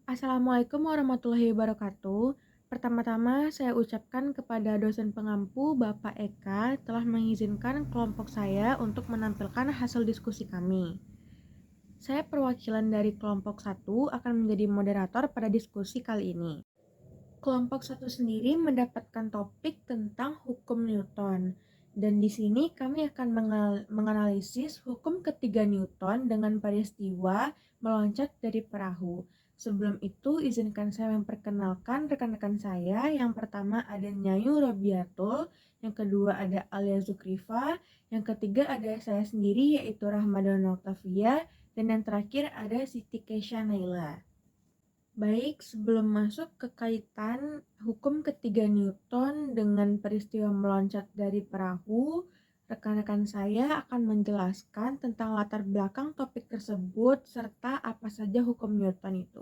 Assalamualaikum warahmatullahi wabarakatuh. Pertama-tama saya ucapkan kepada dosen pengampu Bapak Eka telah mengizinkan kelompok saya untuk menampilkan hasil diskusi kami. Saya perwakilan dari kelompok 1 akan menjadi moderator pada diskusi kali ini. Kelompok 1 sendiri mendapatkan topik tentang hukum Newton. Dan di sini kami akan menganalisis hukum ketiga Newton dengan peristiwa meloncat dari perahu. Sebelum itu, izinkan saya memperkenalkan rekan-rekan saya. Yang pertama ada Nyayu Robiatul, yang kedua ada Alia Zukrifa, yang ketiga ada saya sendiri yaitu Rahmadana Octavia, dan yang terakhir ada Siti Kesha Naila. Baik, sebelum masuk ke kaitan hukum ketiga Newton dengan peristiwa meloncat dari perahu, rekan-rekan saya akan menjelaskan tentang latar belakang topik tersebut serta apa saja hukum Newton itu.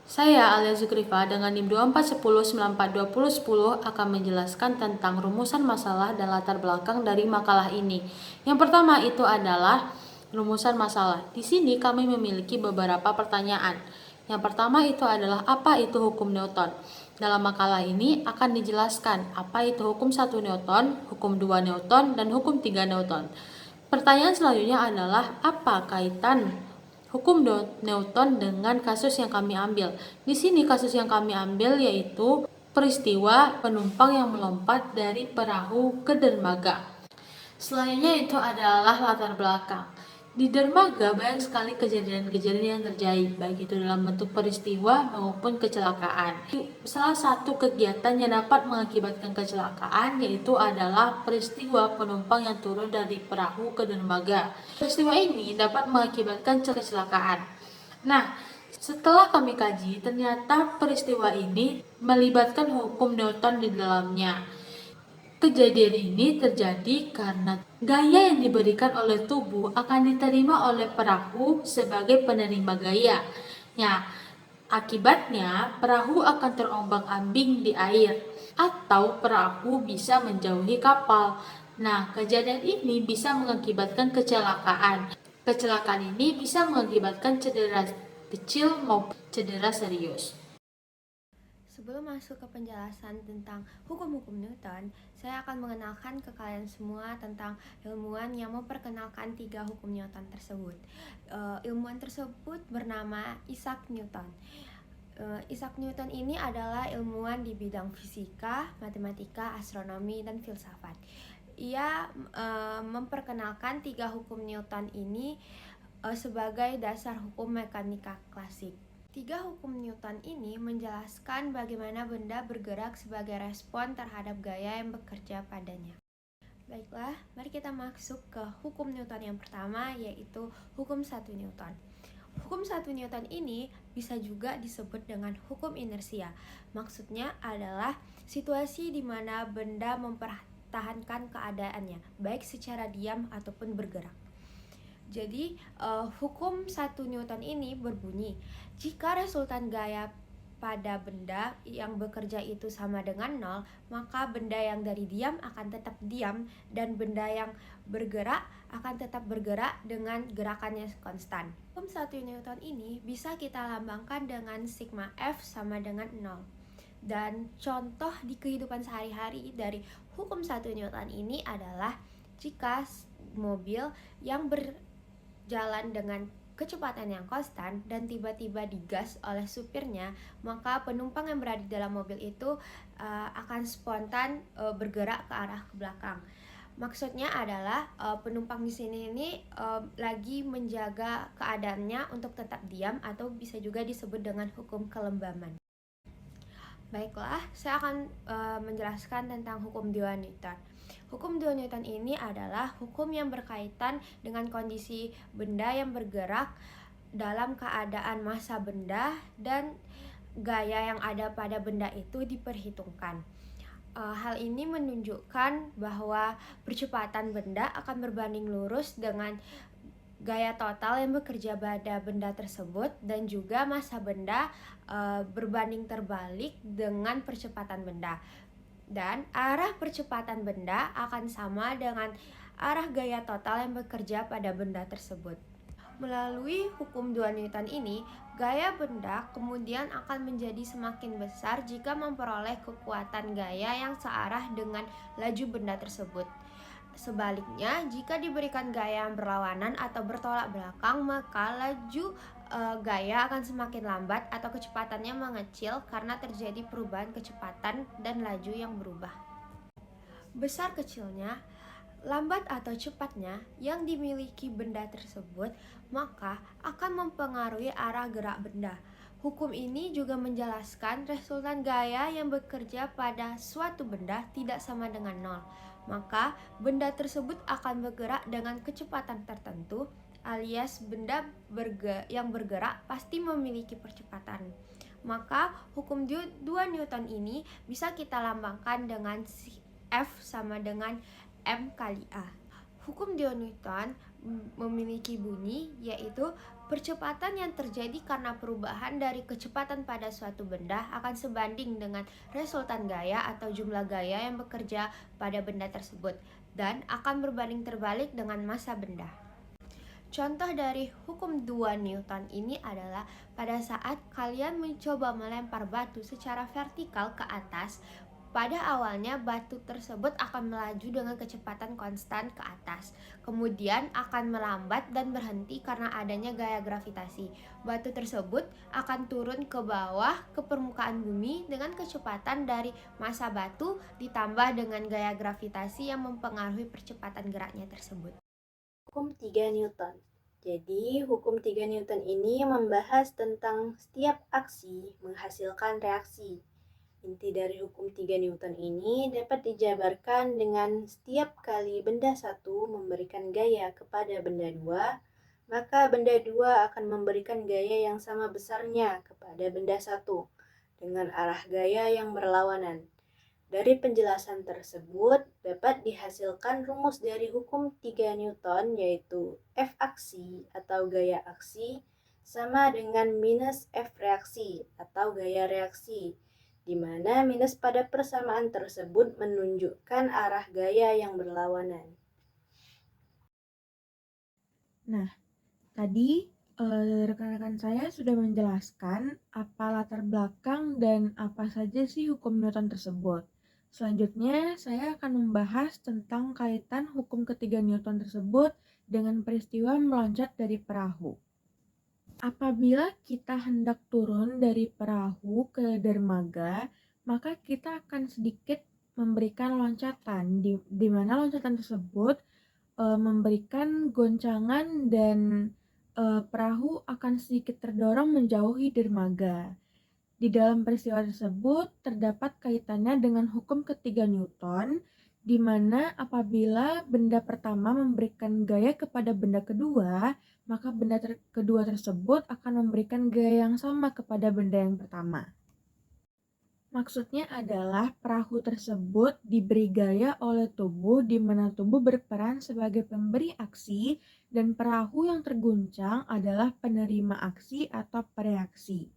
Saya Alia Zukrifa dengan NIM 2410942010 akan menjelaskan tentang rumusan masalah dan latar belakang dari makalah ini. Yang pertama itu adalah rumusan masalah. Di sini kami memiliki beberapa pertanyaan. Yang pertama itu adalah apa itu hukum Newton? Dalam makalah ini akan dijelaskan apa itu hukum 1 Newton, hukum 2 Newton, dan hukum 3 Newton. Pertanyaan selanjutnya adalah apa kaitan hukum Newton dengan kasus yang kami ambil. Di sini kasus yang kami ambil yaitu peristiwa penumpang yang melompat dari perahu ke dermaga. Selanjutnya itu adalah latar belakang. Di dermaga banyak sekali kejadian-kejadian yang terjadi, baik itu dalam bentuk peristiwa maupun kecelakaan. Salah satu kegiatan yang dapat mengakibatkan kecelakaan yaitu adalah peristiwa penumpang yang turun dari perahu ke dermaga. Peristiwa ini dapat mengakibatkan kecelakaan. Nah, setelah kami kaji, ternyata peristiwa ini melibatkan hukum Newton di dalamnya. Kejadian ini terjadi karena gaya yang diberikan oleh tubuh akan diterima oleh perahu sebagai penerima gaya. Ya, akibatnya perahu akan terombang-ambing di air atau perahu bisa menjauhi kapal. Nah, kejadian ini bisa mengakibatkan kecelakaan. Kecelakaan ini bisa mengakibatkan cedera kecil maupun cedera serius. Sebelum masuk ke penjelasan tentang hukum-hukum Newton, saya akan mengenalkan ke kalian semua tentang ilmuwan yang memperkenalkan 3 hukum Newton tersebut. Ilmuwan tersebut bernama Isaac Newton. Isaac Newton ini adalah ilmuwan di bidang fisika, matematika, astronomi, dan filsafat. Ia memperkenalkan 3 hukum Newton ini sebagai dasar hukum mekanika klasik. 3 hukum Newton ini menjelaskan bagaimana benda bergerak sebagai respon terhadap gaya yang bekerja padanya. Baiklah, mari kita masuk ke hukum Newton yang pertama, yaitu hukum 1 Newton. Hukum 1 Newton ini bisa juga disebut dengan hukum inersia. Maksudnya adalah situasi di mana benda mempertahankan keadaannya, baik secara diam ataupun bergerak. Jadi, hukum 1 Newton ini berbunyi, jika resultan gaya pada benda yang bekerja itu sama dengan 0, maka benda yang dari diam akan tetap diam dan benda yang bergerak akan tetap bergerak dengan gerakannya konstan. Hukum 1 Newton ini bisa kita lambangkan dengan sigma F sama dengan 0. Dan contoh di kehidupan sehari-hari dari hukum 1 Newton ini adalah jika mobil yang jalan dengan kecepatan yang konstan dan tiba-tiba digas oleh supirnya, maka penumpang yang berada di dalam mobil itu akan spontan bergerak ke arah ke belakang. Maksudnya adalah penumpang di sini ini lagi menjaga keadaannya untuk tetap diam atau bisa juga disebut dengan hukum kelembaman. Baiklah, saya akan menjelaskan tentang hukum 2 Newton. Hukum 2 Newton ini adalah hukum yang berkaitan dengan kondisi benda yang bergerak dalam keadaan massa benda dan gaya yang ada pada benda itu diperhitungkan. Hal ini menunjukkan bahwa percepatan benda akan berbanding lurus dengan gaya total yang bekerja pada benda tersebut dan juga massa benda berbanding terbalik dengan percepatan benda. Dan arah percepatan benda akan sama dengan arah gaya total yang bekerja pada benda tersebut. Melalui hukum 2 Newton ini, Gaya benda kemudian akan menjadi semakin besar jika memperoleh kekuatan gaya yang searah dengan laju benda tersebut. Sebaliknya, jika diberikan gaya yang berlawanan atau bertolak belakang, maka laju gaya akan semakin lambat atau kecepatannya mengecil karena terjadi perubahan kecepatan dan laju yang berubah. Besar kecilnya, lambat atau cepatnya yang dimiliki benda tersebut, maka akan mempengaruhi arah gerak benda. Hukum ini juga menjelaskan resultan gaya yang bekerja pada suatu benda tidak sama dengan nol. Maka benda tersebut akan bergerak dengan kecepatan tertentu, alias benda yang bergerak pasti memiliki percepatan. Maka hukum 2 Newton ini bisa kita lambangkan dengan F sama dengan M kali A. Hukum 2 Newton memiliki bunyi yaitu percepatan yang terjadi karena perubahan dari kecepatan pada suatu benda akan sebanding dengan resultan gaya atau jumlah gaya yang bekerja pada benda tersebut dan akan berbanding terbalik dengan massa benda. Contoh dari hukum 2 Newton ini adalah pada saat kalian mencoba melempar batu secara vertikal ke atas, pada awalnya batu tersebut akan melaju dengan kecepatan konstan ke atas, kemudian akan melambat dan berhenti karena adanya gaya gravitasi. Batu tersebut akan turun ke bawah ke permukaan bumi dengan kecepatan dari massa batu ditambah dengan gaya gravitasi yang mempengaruhi percepatan geraknya tersebut. Hukum 3 Newton. Jadi, hukum 3 Newton ini membahas tentang setiap aksi menghasilkan reaksi. Inti dari hukum 3 Newton ini dapat dijabarkan dengan setiap kali benda satu memberikan gaya kepada benda dua, maka benda dua akan memberikan gaya yang sama besarnya kepada benda satu dengan arah gaya yang berlawanan. Dari penjelasan tersebut dapat dihasilkan rumus dari hukum 3 Newton yaitu F aksi atau gaya aksi sama dengan minus F reaksi atau gaya reaksi, di mana minus pada persamaan tersebut menunjukkan arah gaya yang berlawanan. Nah, tadi rekan-rekan saya sudah menjelaskan apa latar belakang dan apa saja sih hukum Newton tersebut. Selanjutnya, saya akan membahas tentang kaitan hukum ketiga Newton tersebut dengan peristiwa meloncat dari perahu. Apabila kita hendak turun dari perahu ke dermaga, maka kita akan sedikit memberikan loncatan, di mana loncatan tersebut memberikan goncangan dan perahu akan sedikit terdorong menjauhi dermaga. Di dalam peristiwa tersebut terdapat kaitannya dengan hukum ketiga Newton, di mana apabila benda pertama memberikan gaya kepada benda kedua, maka benda kedua tersebut akan memberikan gaya yang sama kepada benda yang pertama. Maksudnya adalah perahu tersebut diberi gaya oleh tubuh di mana tubuh berperan sebagai pemberi aksi dan perahu yang terguncang adalah penerima aksi atau pereaksi.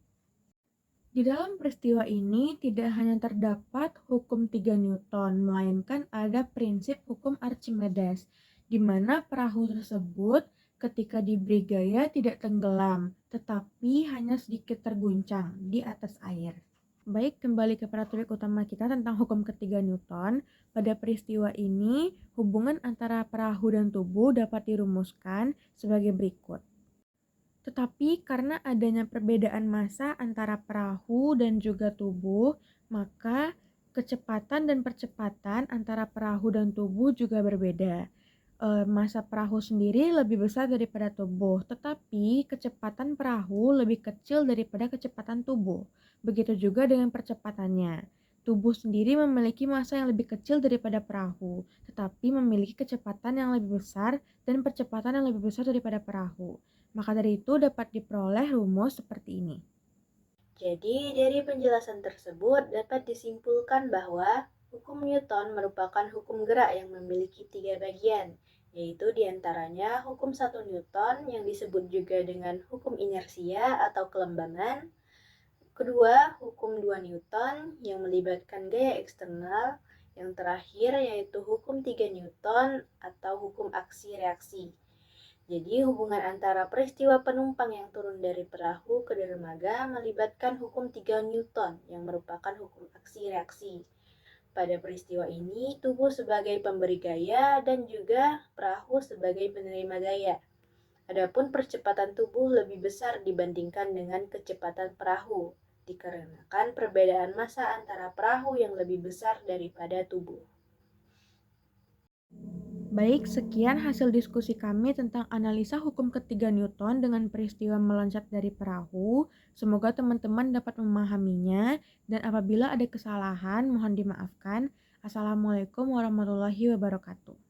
Di dalam peristiwa ini tidak hanya terdapat hukum 3 Newton, melainkan ada prinsip hukum Archimedes, di mana perahu tersebut ketika diberi gaya tidak tenggelam, tetapi hanya sedikit terguncang di atas air. Baik, kembali ke topik utama kita tentang hukum ketiga Newton. Pada peristiwa ini, hubungan antara perahu dan tubuh dapat dirumuskan sebagai berikut. Tetapi karena adanya perbedaan massa antara perahu dan juga tubuh, maka kecepatan dan percepatan antara perahu dan tubuh juga berbeda. Massa perahu sendiri lebih besar daripada tubuh, tetapi kecepatan perahu lebih kecil daripada kecepatan tubuh. Begitu juga dengan percepatannya. Tubuh sendiri memiliki massa yang lebih kecil daripada perahu, tetapi memiliki kecepatan yang lebih besar dan percepatan yang lebih besar daripada perahu. Maka dari itu dapat diperoleh rumus seperti ini. Jadi, dari penjelasan tersebut dapat disimpulkan bahwa hukum Newton merupakan hukum gerak yang memiliki 3 bagian, yaitu diantaranya hukum 1 Newton yang disebut juga dengan hukum inersia atau kelembaman, kedua, hukum 2 Newton yang melibatkan gaya eksternal, yang terakhir yaitu hukum 3 Newton atau hukum aksi-reaksi. Jadi hubungan antara peristiwa penumpang yang turun dari perahu ke dermaga melibatkan hukum 3 Newton yang merupakan hukum aksi reaksi. Pada peristiwa ini, tubuh sebagai pemberi gaya dan juga perahu sebagai penerima gaya. Adapun percepatan tubuh lebih besar dibandingkan dengan kecepatan perahu, dikarenakan perbedaan massa antara perahu yang lebih besar daripada tubuh. Baik, sekian hasil diskusi kami tentang analisa hukum ketiga Newton dengan peristiwa meloncat dari perahu. Semoga teman-teman dapat memahaminya, dan apabila ada kesalahan, mohon dimaafkan. Assalamualaikum warahmatullahi wabarakatuh.